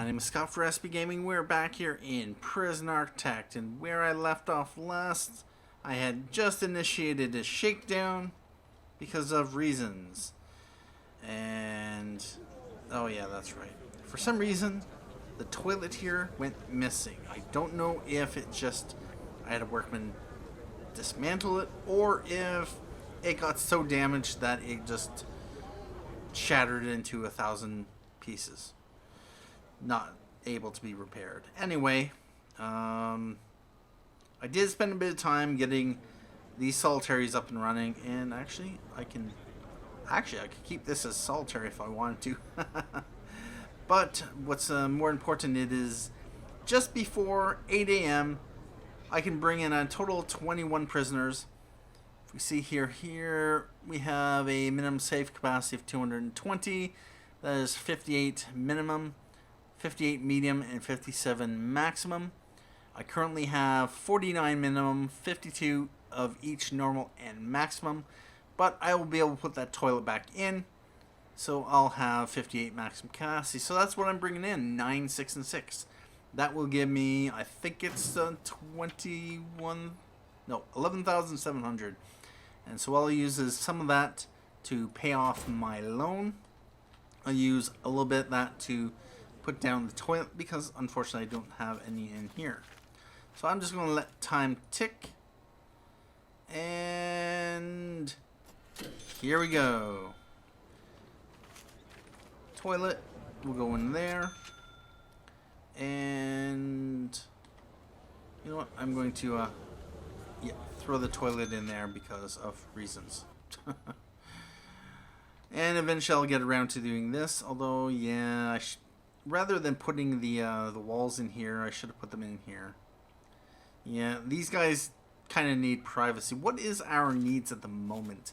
My name is Scott for SB Gaming. We're back here in Prison Architect, and where I left off last, I had just initiated a shakedown because of reasons. And, oh yeah, that's right. For some reason, the toilet here went missing. I don't know if it just, I had a workman dismantle it, or if it got so damaged that it just shattered into 1,000 pieces. Not able to be repaired. Anyway, I did spend a bit of time getting these solitaries up and running, and actually I could keep this as solitary if I wanted to. But what's more important, it is just before 8 a.m. I can bring in a total of 21 prisoners. If we see here we have a minimum safe capacity of 220. That is 58 minimum, 58 medium, and 57 maximum. I currently have 49 minimum, 52 of each normal and maximum, but I will be able to put that toilet back in, so I'll have 58 maximum capacity. So that's what I'm bringing in, 9, 6, and 6. That will give me, I think it's 11,700. And so all I'll use is some of that to pay off my loan. I'll use a little bit of that to put down the toilet, because unfortunately I don't have any in here. So I'm just going to let time tick, and here we go. Toilet will go in there, and you know what, I'm going to throw the toilet in there because of reasons. And eventually I'll get around to doing this, although yeah, rather than putting the walls in here, I should have put them in here. Yeah, these guys kind of need privacy. What is our needs at the moment?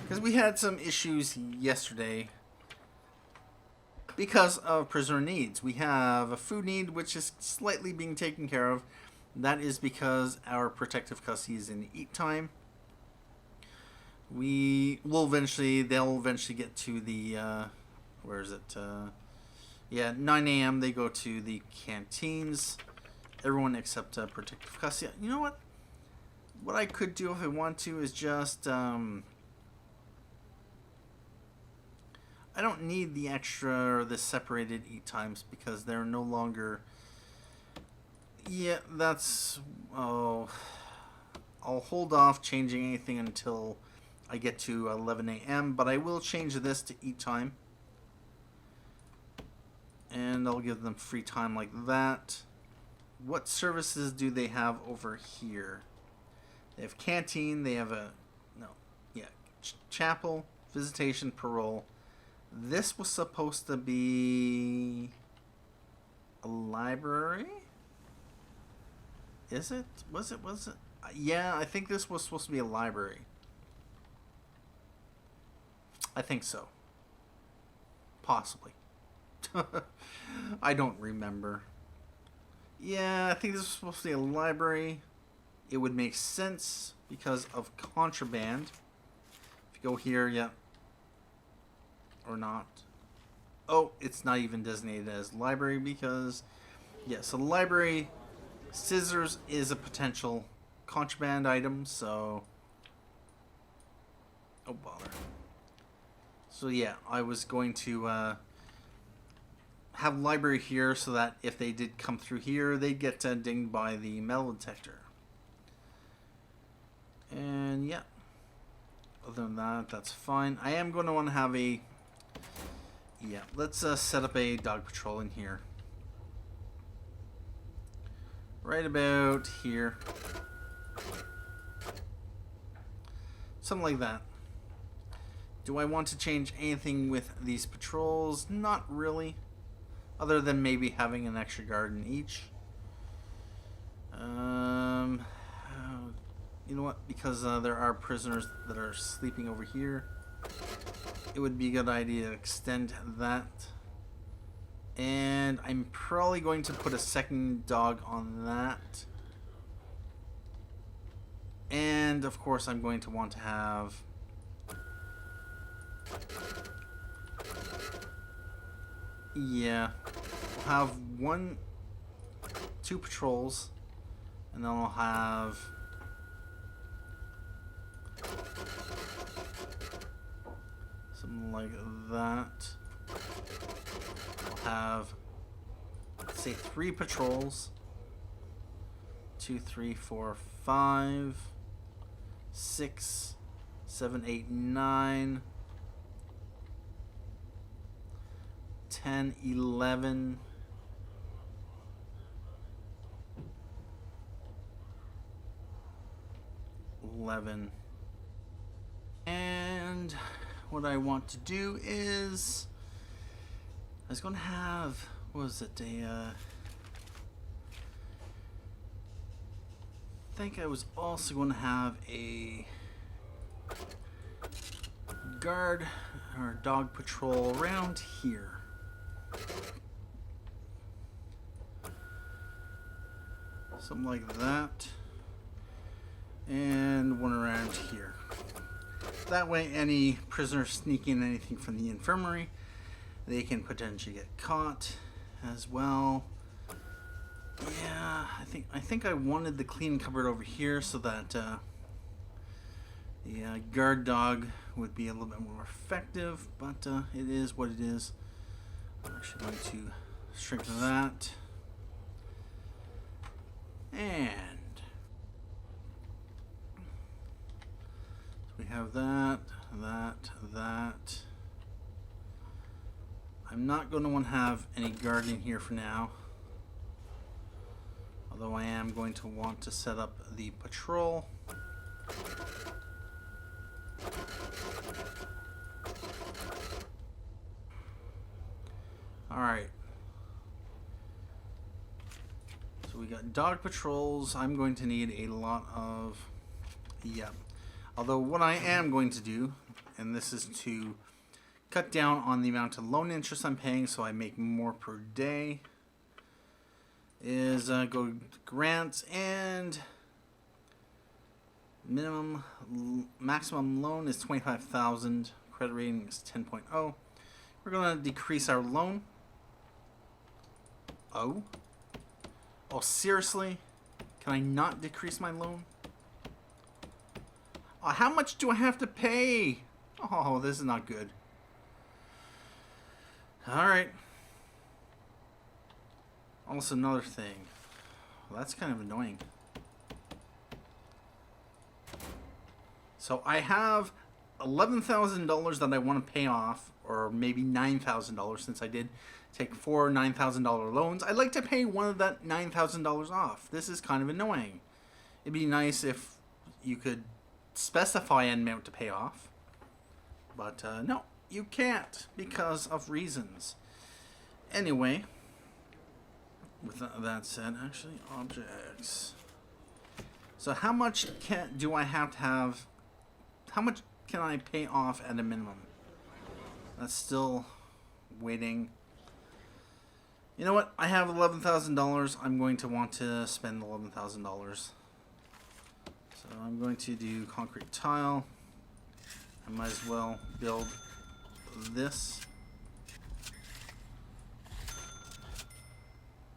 Because we had some issues yesterday because of prisoner needs. We have a food need, which is slightly being taken care of. That is because our protective custody is in eat time. They'll eventually get to the, where is it? Yeah, 9 a.m. they go to the canteens. Everyone except protective custody. You know what? What I could do if I want to is just, I don't need the extra or the separated eat times because they're no longer, yeah, that's, oh, I'll hold off changing anything until I get to 11 a.m., but I will change this to eat time. And I'll give them free time like that. What services do they have over here? They have canteen, they have chapel, visitation, parole. This was supposed to be a library? Is it? Was it? Yeah, I think this was supposed to be a library. I think so. Possibly. I don't remember. Yeah, I think this was supposed to be a library. It would make sense because of contraband. If you go here, yeah. Or not. Oh, it's not even designated as library because, yeah, so the library, scissors is a potential contraband item, so, oh bother. So yeah, I was going to have library here so that if they did come through here, they'd get dinged by the metal detector. And yeah, other than that, that's fine. I am going to want to have a, yeah, let's set up a dog patrol in here. Right about here. Something like that. Do I want to change anything with these patrols? Not really. Other than maybe having an extra guard in each. You know what? Because there are prisoners that are sleeping over here, it would be a good idea to extend that. And I'm probably going to put a second dog on that. And of course I'm going to want to have Yeah. have two patrols, and then I'll have something like that. I'll have, let's say, 3 patrols. 2, 3, 4, 5, 6, 7, 8, 9, 10, 11. And what I want to do is, I was going to have, what was it, I think I was also going to have a guard or dog patrol around here. Something like that. And one around here. That way any prisoners sneaking anything from the infirmary, they can potentially get caught as well. Yeah, I think I wanted the clean cupboard over here so that the guard dog would be a little bit more effective, but it is what it is. I'm actually going to shrink that. And we have that. I'm not going to want to have any guard in here for now. Although I am going to want to set up the patrol. Alright. So we got dog patrols. I'm going to need a lot of... Yeah. Although what I am going to do, and this is to cut down on the amount of loan interest I'm paying so I make more per day, is go to grants and maximum loan is 25,000. Credit rating is 10.0. We're going to decrease our loan. Oh, seriously? Can I not decrease my loan? Oh, how much do I have to pay? Oh, this is not good. Alright. Also, another thing. Well, that's kind of annoying. So I have $11,000 that I want to pay off, or maybe $9,000 since I did take 4 $9,000 loans. I'd like to pay one of that $9,000 off. This is kind of annoying. It'd be nice if you could specify an amount to pay off, but no, you can't because of reasons. Anyway, with that said, actually, objects. So how much do I have to have? How much can I pay off at a minimum? That's still waiting. You know what? I have $11,000. I'm going to want to spend $11,000. So I'm going to do concrete tile. I might as well build this.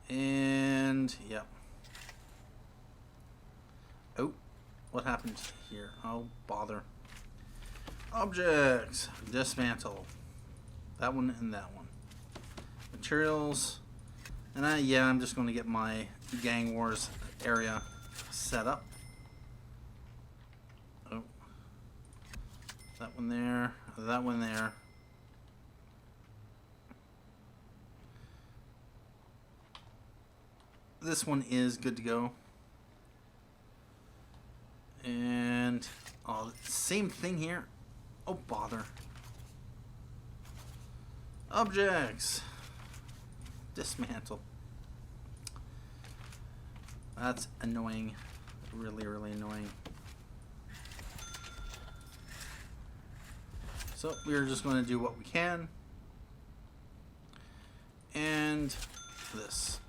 And, yep. Oh, what happened here? Oh, bother. Objects. Dismantle. That one and that one. Materials. And yeah, I'm just going to get my Gang Wars area set up. Oh. That one there. That one there. This one is good to go. And oh, same thing here. Oh, bother. Objects. Dismantle. That's annoying. Really, really annoying. So we're just going to do what we can. And this.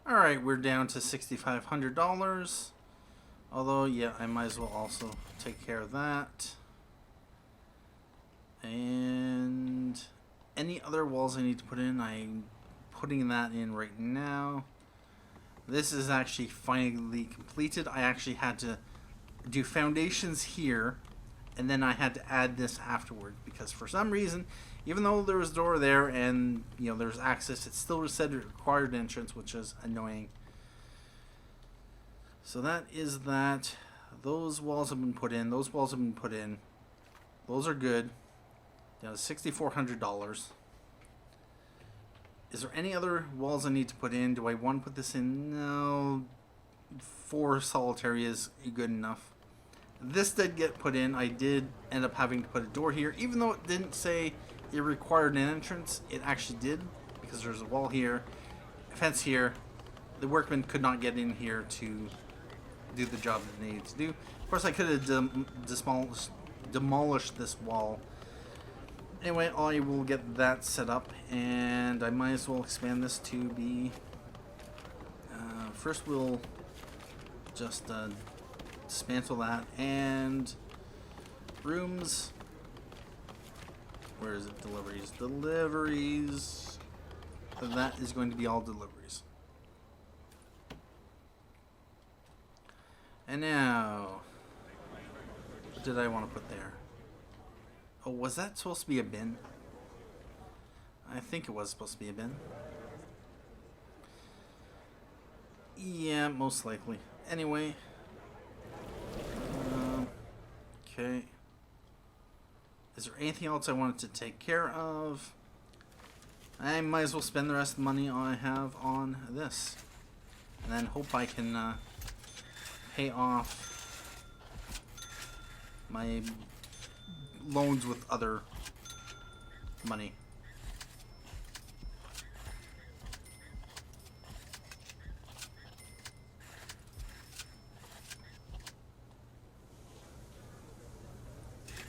Alright, we're down to $6,500. Although, yeah, I might as well also take care of that. And any other walls I need to put in, I'm putting that in right now. This is actually finally completed. I actually had to do foundations here, and then I had to add this afterward, because for some reason, even though there was a door there and there's access, it still said it required entrance, which is annoying. So that is that. Those walls have been put in. Those walls have been put in. Those are good. Down to $6,400. Is there any other walls I need to put in? Do I want to put this in? No. 4 solitary is good enough. This did get put in. I did end up having to put a door here. Even though it didn't say it required an entrance, it actually did. Because there's a wall here, a fence here. The workmen could not get in here to do the job that they needed to do. Of course, I could have demolished this wall. Anyway, I will get that set up, and I might as well expand this to be... first we'll just dismantle that, and rooms... Where is it? Deliveries. Deliveries. That is going to be all deliveries. And now, what did I want to put there? Oh, was that supposed to be a bin? I think it was supposed to be a bin. Yeah, most likely. Anyway. Okay. Is there anything else I wanted to take care of? I might as well spend the rest of the money I have on this. And then hope I can pay off my loans with other money.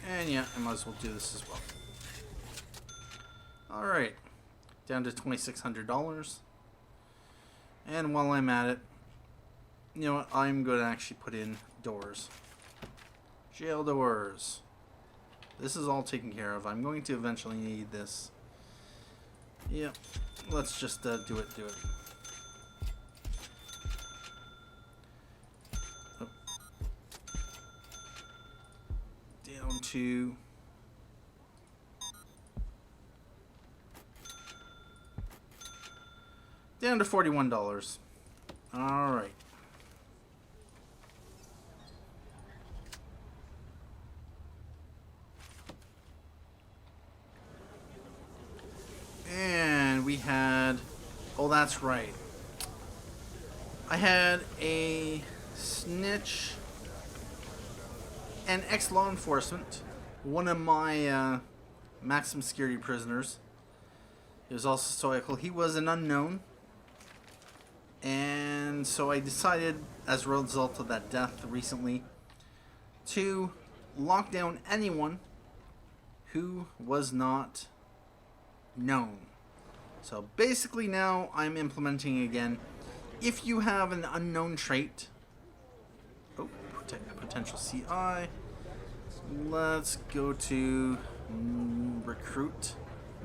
And yeah, I might as well do this as well. Alright, down to $2,600. And while I'm at it, you know what, I'm going to actually put in doors. Jail doors. This is all taken care of. I'm going to eventually need this. Yep, let's just do it. Oh. Down to... Down to $41. Alright. And we had... Oh, that's right. I had a snitch, an ex-law enforcement, one of my maximum security prisoners. He was also stoical. He was an unknown. And so I decided, as a result of that death recently, to lock down anyone who was not known. So basically now I'm implementing again, if you have an unknown trait, potential CI, let's go to recruit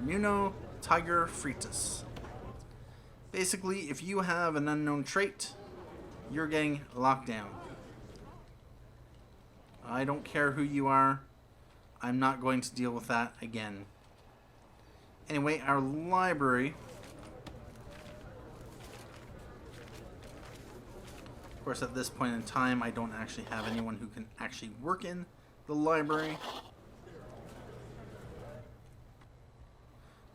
Nuno Tiger Fritas. Basically, if you have an unknown trait, you're getting locked down. I don't care who you are. I'm not going to deal with that again. Anyway, our library. Of course, at this point in time, I don't actually have anyone who can actually work in the library.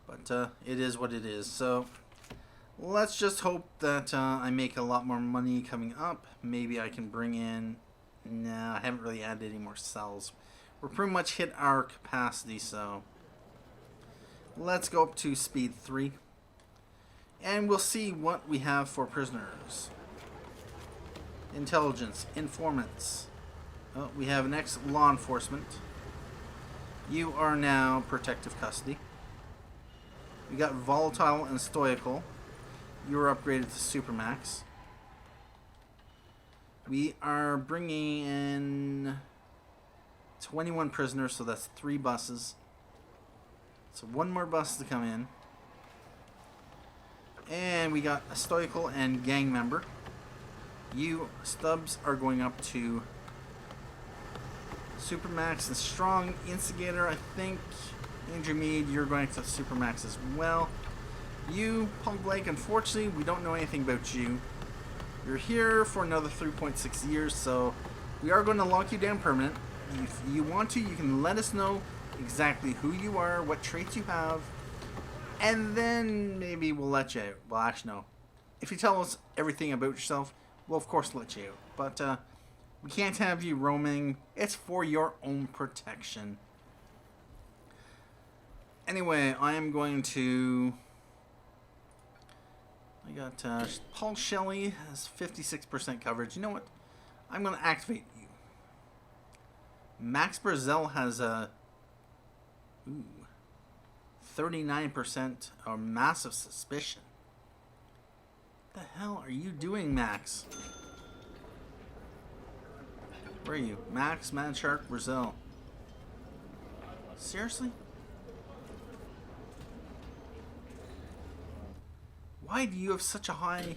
But it is what it is. So let's just hope that I make a lot more money coming up. Maybe I can bring in... Nah, I haven't really added any more cells. We're pretty much hit our capacity, so... Let's go up to speed 3. And we'll see what we have for prisoners. Intelligence, informants. Oh, we have an ex-law enforcement. You are now protective custody. We got volatile and stoical. You're upgraded to Supermax. We are bringing in 21 prisoners, so that's 3 buses. So 1 more bus to come in. And we got a stoical and gang member. You, Stubbs, are going up to Supermax and Strong Instigator, I think. Andrew Mead, you're going to Supermax as well. You, Paul Blake, unfortunately, we don't know anything about you. You're here for another 3.6 years, so we are going to lock you down permanent. If you want to, you can let us know exactly who you are, what traits you have, and then maybe we'll let you out. Well, actually, no. If you tell us everything about yourself, we'll of course let you out. But we can't have you roaming. It's for your own protection. Anyway, I am going to... I got Paul Shelley has 56% coverage. You know what? I'm going to activate you. Max Brazel has a 39% or massive suspicion. What the hell are you doing, Max? Where are you? Max, Mad Shark, Brazel. Seriously? Why do you have such a high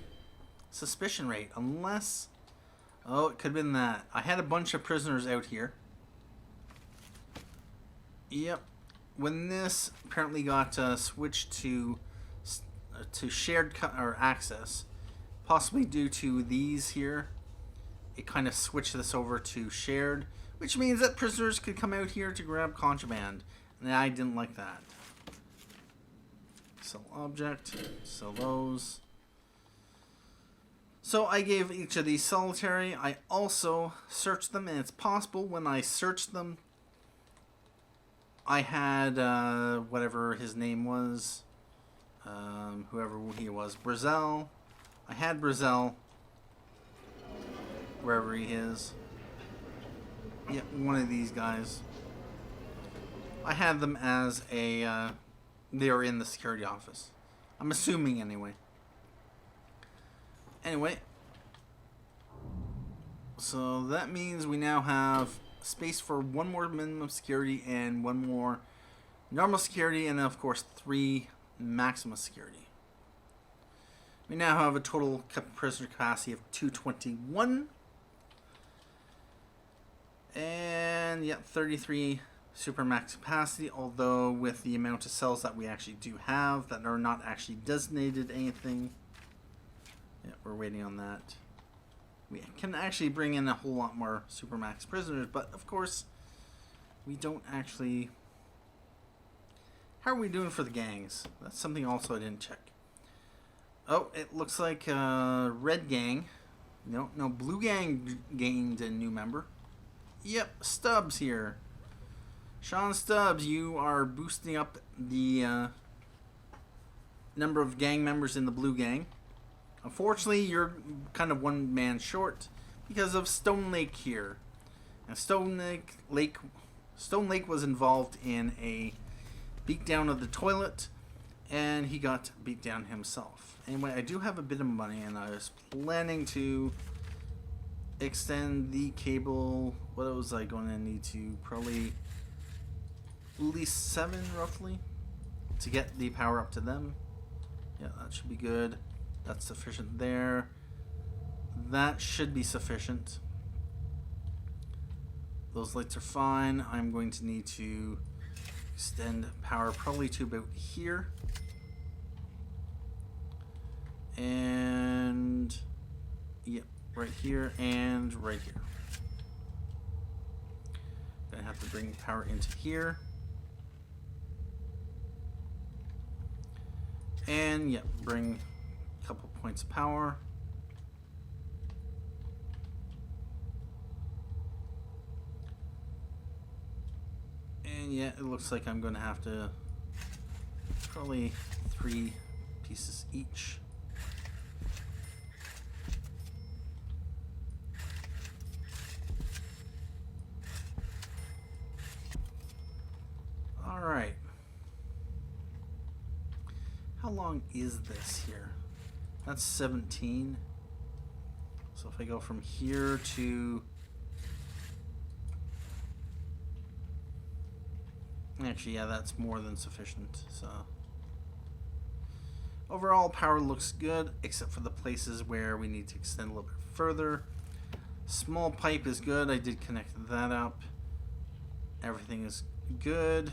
suspicion rate? Unless... Oh, it could have been that. I had a bunch of prisoners out here. Yep. When this apparently got switched to shared or access, possibly due to these here, it kind of switched this over to shared, which means that prisoners could come out here to grab contraband. And I didn't like that. Sell object, sell those. So I gave each of these solitary. I also searched them, and it's possible when I searched them, I had whatever his name was, whoever he was, Brazel. I had Brazel, wherever he is. Yep, one of these guys. I had them as a... they are in the security office. I'm assuming anyway. Anyway. So that means we now have space for 1 more minimum security and 1 more normal security, and then of course 3 maximum security. We now have a total prisoner capacity of 221. And yeah, 33 Supermax capacity, although with the amount of cells that we actually do have that are not actually designated anything. Yeah, we're waiting on that. We can actually bring in a whole lot more Supermax prisoners, but of course, we don't actually... How are we doing for the gangs? That's something also I didn't check. Oh, it looks like Red Gang. No, Blue Gang gained a new member. Yep, Stubbs here. Sean Stubbs, you are boosting up the number of gang members in the Blue Gang. Unfortunately, you're kind of 1 man short because of Stone Lake here. And Stone Lake was involved in a beatdown of the toilet, and he got beat down himself. Anyway, I do have a bit of money, and I was planning to extend the cable. What was I going to need to? Probably at least 7 roughly to get the power up to them. Yeah, that should be good. That's sufficient there. That should be sufficient. Those lights are fine. I'm going to need to extend power probably to about here. And yep, right here and right here. Gonna have to bring power into here. And yep, bring a couple points of power. And yeah, it looks like I'm going to have to probably 3 pieces each. Alright. How long is this here? That's 17. So if I go from here to... Actually, yeah, that's more than sufficient. So overall, power looks good, except for the places where we need to extend a little bit further. Small pipe is good. I did connect that up. Everything is good.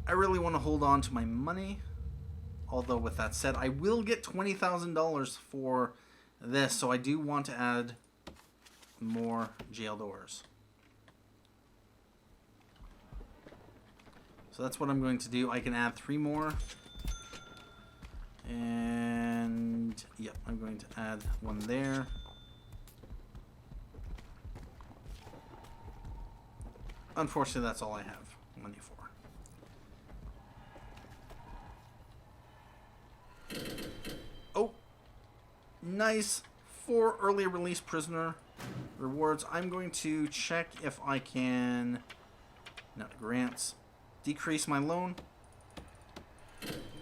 I really want to hold on to my money. Although, with that said, I will get $20,000 for this. So I do want to add more jail doors. So that's what I'm going to do. I can add 3 more. And, yep, I'm going to add 1 there. Unfortunately, that's all I have money for. Oh, nice. 4 early release prisoner rewards. I'm going to check if I can, not grants, decrease my loan.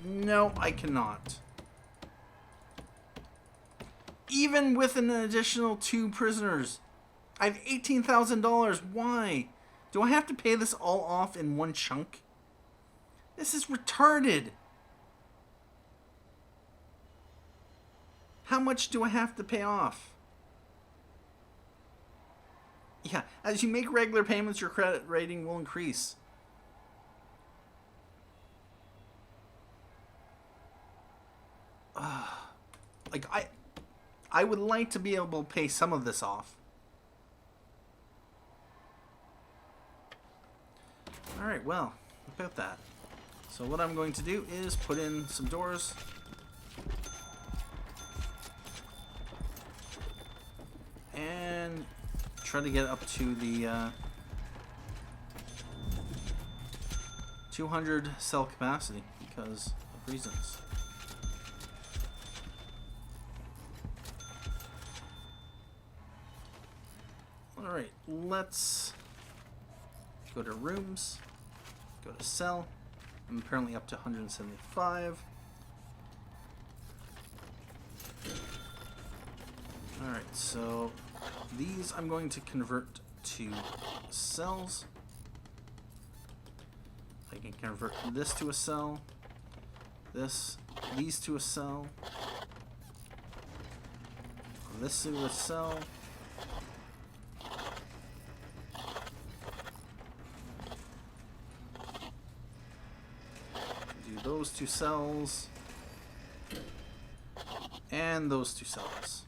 No, I cannot. Even with an additional 2 prisoners, I have $18,000. Why? Do I have to pay this all off in one chunk? This is retarded. How much do I have to pay off? Yeah, as you make regular payments, your credit rating will increase. Like, I would like to be able to pay some of this off. Alright, well, about that. So what I'm going to do is put in some doors. And try to get up to the 200 cell capacity because of reasons. Alright, let's go to rooms, go to cell. I'm apparently up to 175. Alright, so these I'm going to convert to cells. I can convert this to a cell, these to a cell, this to a cell. Those 2 cells and those 2 cells.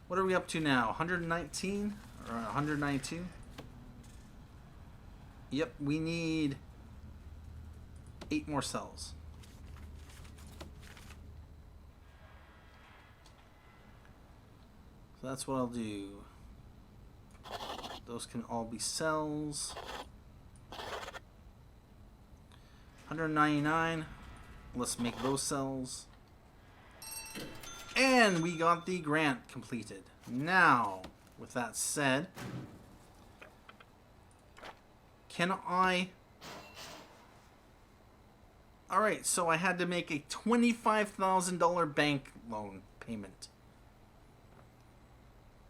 What are we up to now? 119 or 192? Yep, we need 8 more cells. So that's what I'll do. Those can all be cells. 199. Let's make those cells. And we got the grant completed. Now, with that said, can I... Alright, so I had to make a $25,000 bank loan payment.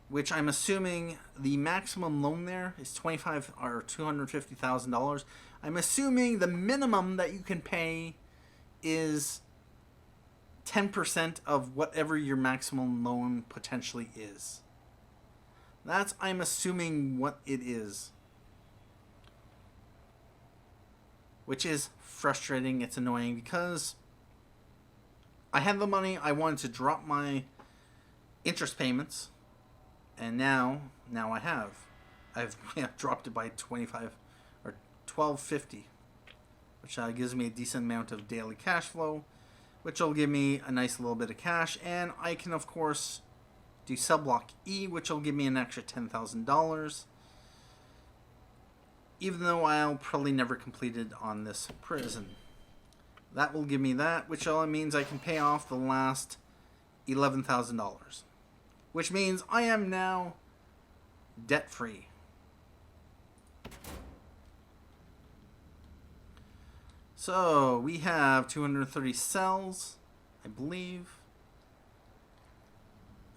Which I'm assuming the maximum loan there is $250,000. I'm assuming the minimum that you can pay is 10% of whatever your maximum loan potentially is. That's, I'm assuming, what it is. Which is frustrating, it's annoying, because I had the money, I wanted to drop my interest payments, and now I have. I've dropped it by 25 or $12.50, which gives me a decent amount of daily cash flow, which will give me a nice little bit of cash, and I can of course do cell block E, which will give me an extra $10,000, even though I'll probably never complete it on this prison. That will give me that, which all means I can pay off the last $11,000, which means I am now debt free. So we have 230 cells. I believe.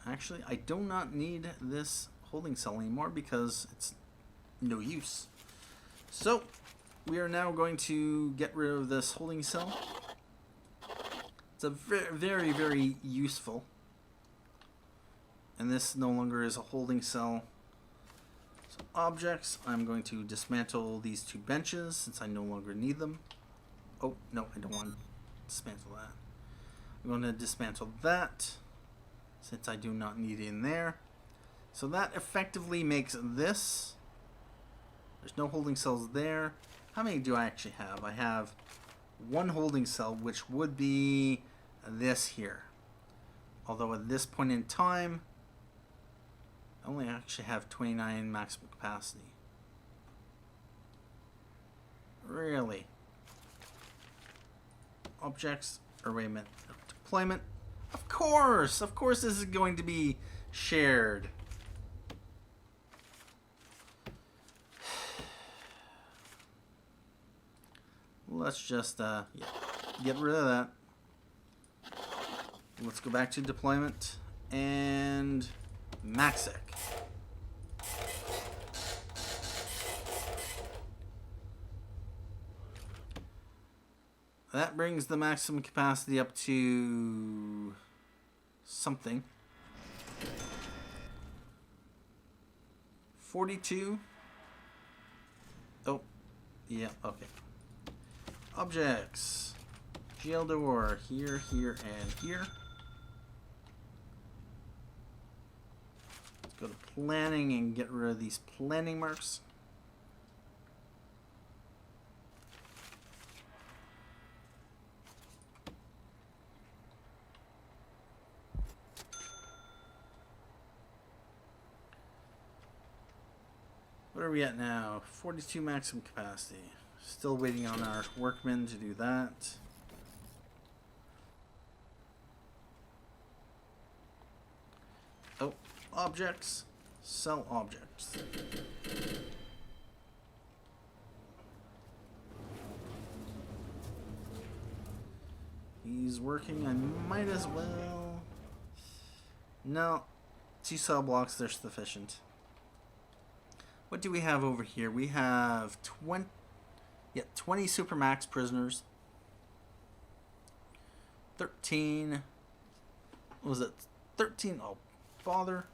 Actually, I do not need this holding cell anymore because it's no use. So, we are now going to get rid of this holding cell. It's a very, very useful. And this no longer is a holding cell. So, objects, I'm going to dismantle these 2 benches since I no longer need them. Oh, no, I don't want to dismantle that. I'm going to dismantle that since I do not need it in there. So that effectively makes this. There's no holding cells there. How many do I actually have? I have 1 holding cell, which would be this here. Although at this point in time, I only actually have 29 maximum capacity. Really? Objects, repayment, deployment. Of course this is going to be shared. Let's just get rid of that. Let's go back to deployment and Maxic. That brings the maximum capacity up to something. 42. Oh, yeah, okay. Objects. Jail door here, here, and here. Let's go to planning and get rid of these planning marks. What are we at now? 42 maximum capacity. Still waiting on our workmen to do that. Oh, objects. Sell objects. He's working. I might as well. No. 2 cell blocks, they're sufficient. What do we have over here? We have 20 Supermax prisoners. 13. What was it? 13. Oh, bother.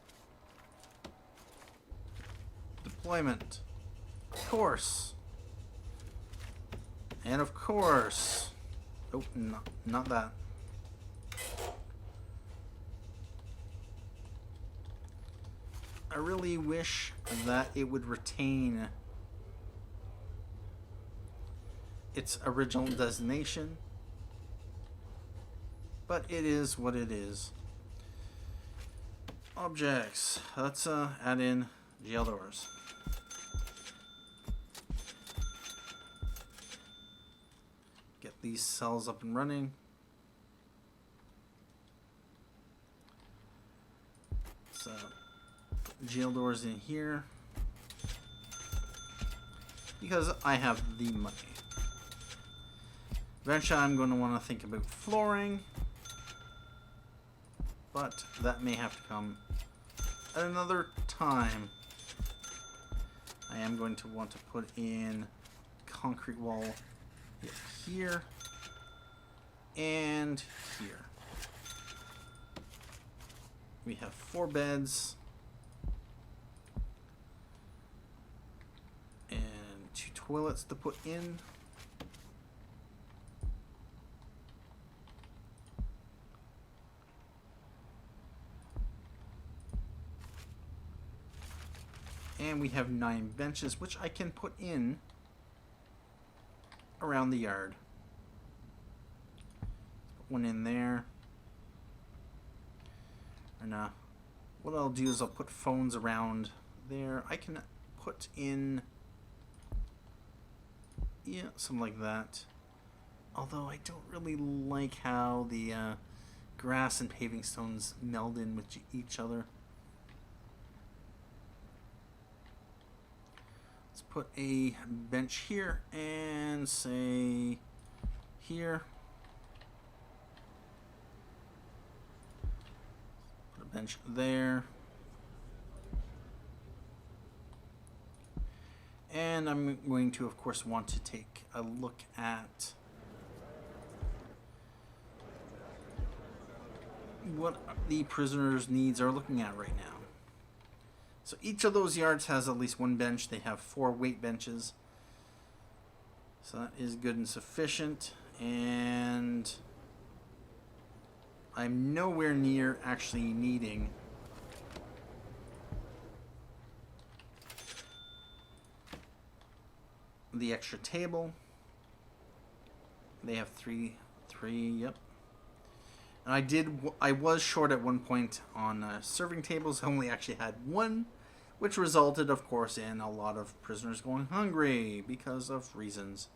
Deployment. Of course. And of course. Oh, no, not that. I really wish that it would retain its original designation, but it is what it is. Objects. Let's add in jail doors. Get these cells up and running. So jail doors in here because I have the money. Eventually I'm going to want to think about flooring, but that may have to come at another time. I am going to want to put in concrete wall here and here. We have 4 beds and 2 toilets to put in. And we have 9 benches, which I can put in around the yard. Put one in there. And what I'll do is I'll put phones around there. I can put in, yeah, something like that. Although I don't really like how the grass and paving stones meld in with each other. Put a bench here and say here. bench there. And I'm going to, of course, want to take a look at what the prisoners' needs are looking at right now. So each of those yards has at least one bench. They have 4 weight benches. So that is good and sufficient. And I'm nowhere near actually needing the extra table. They have three, yep. And I was short at one point on serving tables. I only actually had 1, which resulted, of course, in a lot of prisoners going hungry because of reasons.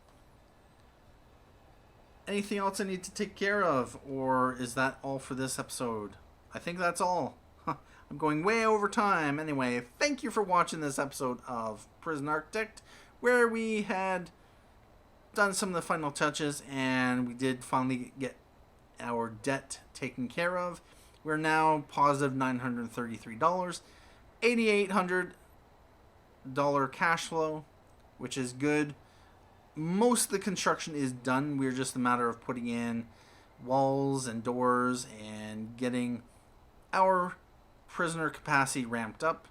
Anything else I need to take care of, or is that all for this episode? I think that's all. I'm going way over time. Anyway, thank you for watching this episode of Prison Architect, where we had done some of the final touches, and we did finally get our debt taken care of. We're now positive $933, $8,800 cash flow, which is good. Most of the construction is done. We're just a matter of putting in walls and doors and getting our prisoner capacity ramped up.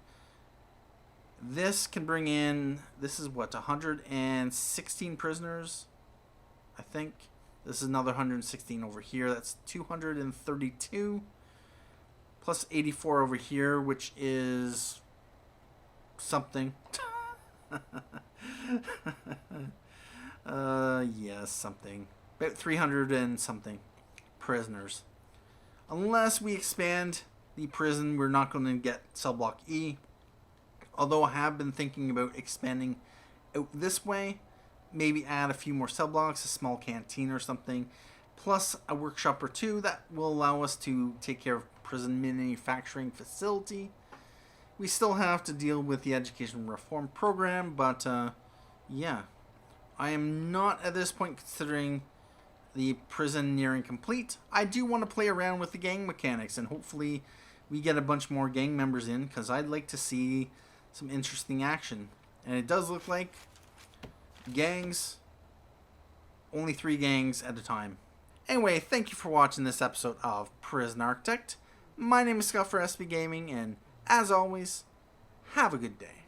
This can bring in, this is what, 116 prisoners, I think. This is another 116 over here. That's 232 plus 84 over here, which is something. Yes, something. About 300 and something prisoners. Unless we expand the prison, we're not going to get cell block E. Although I have been thinking about expanding out this way. Maybe add a few more cell blocks, a small canteen or something. Plus a workshop or 2 that will allow us to take care of prison manufacturing facility. We still have to deal with the education reform program, but yeah. I am not at this point considering the prison nearing complete. I do want to play around with the gang mechanics, and hopefully we get a bunch more gang members in, because I'd like to see some interesting action. And it does look like gangs, only 3 gangs at a time. Anyway, thank you for watching this episode of Prison Architect. My name is Scott for SB Gaming, and as always, have a good day.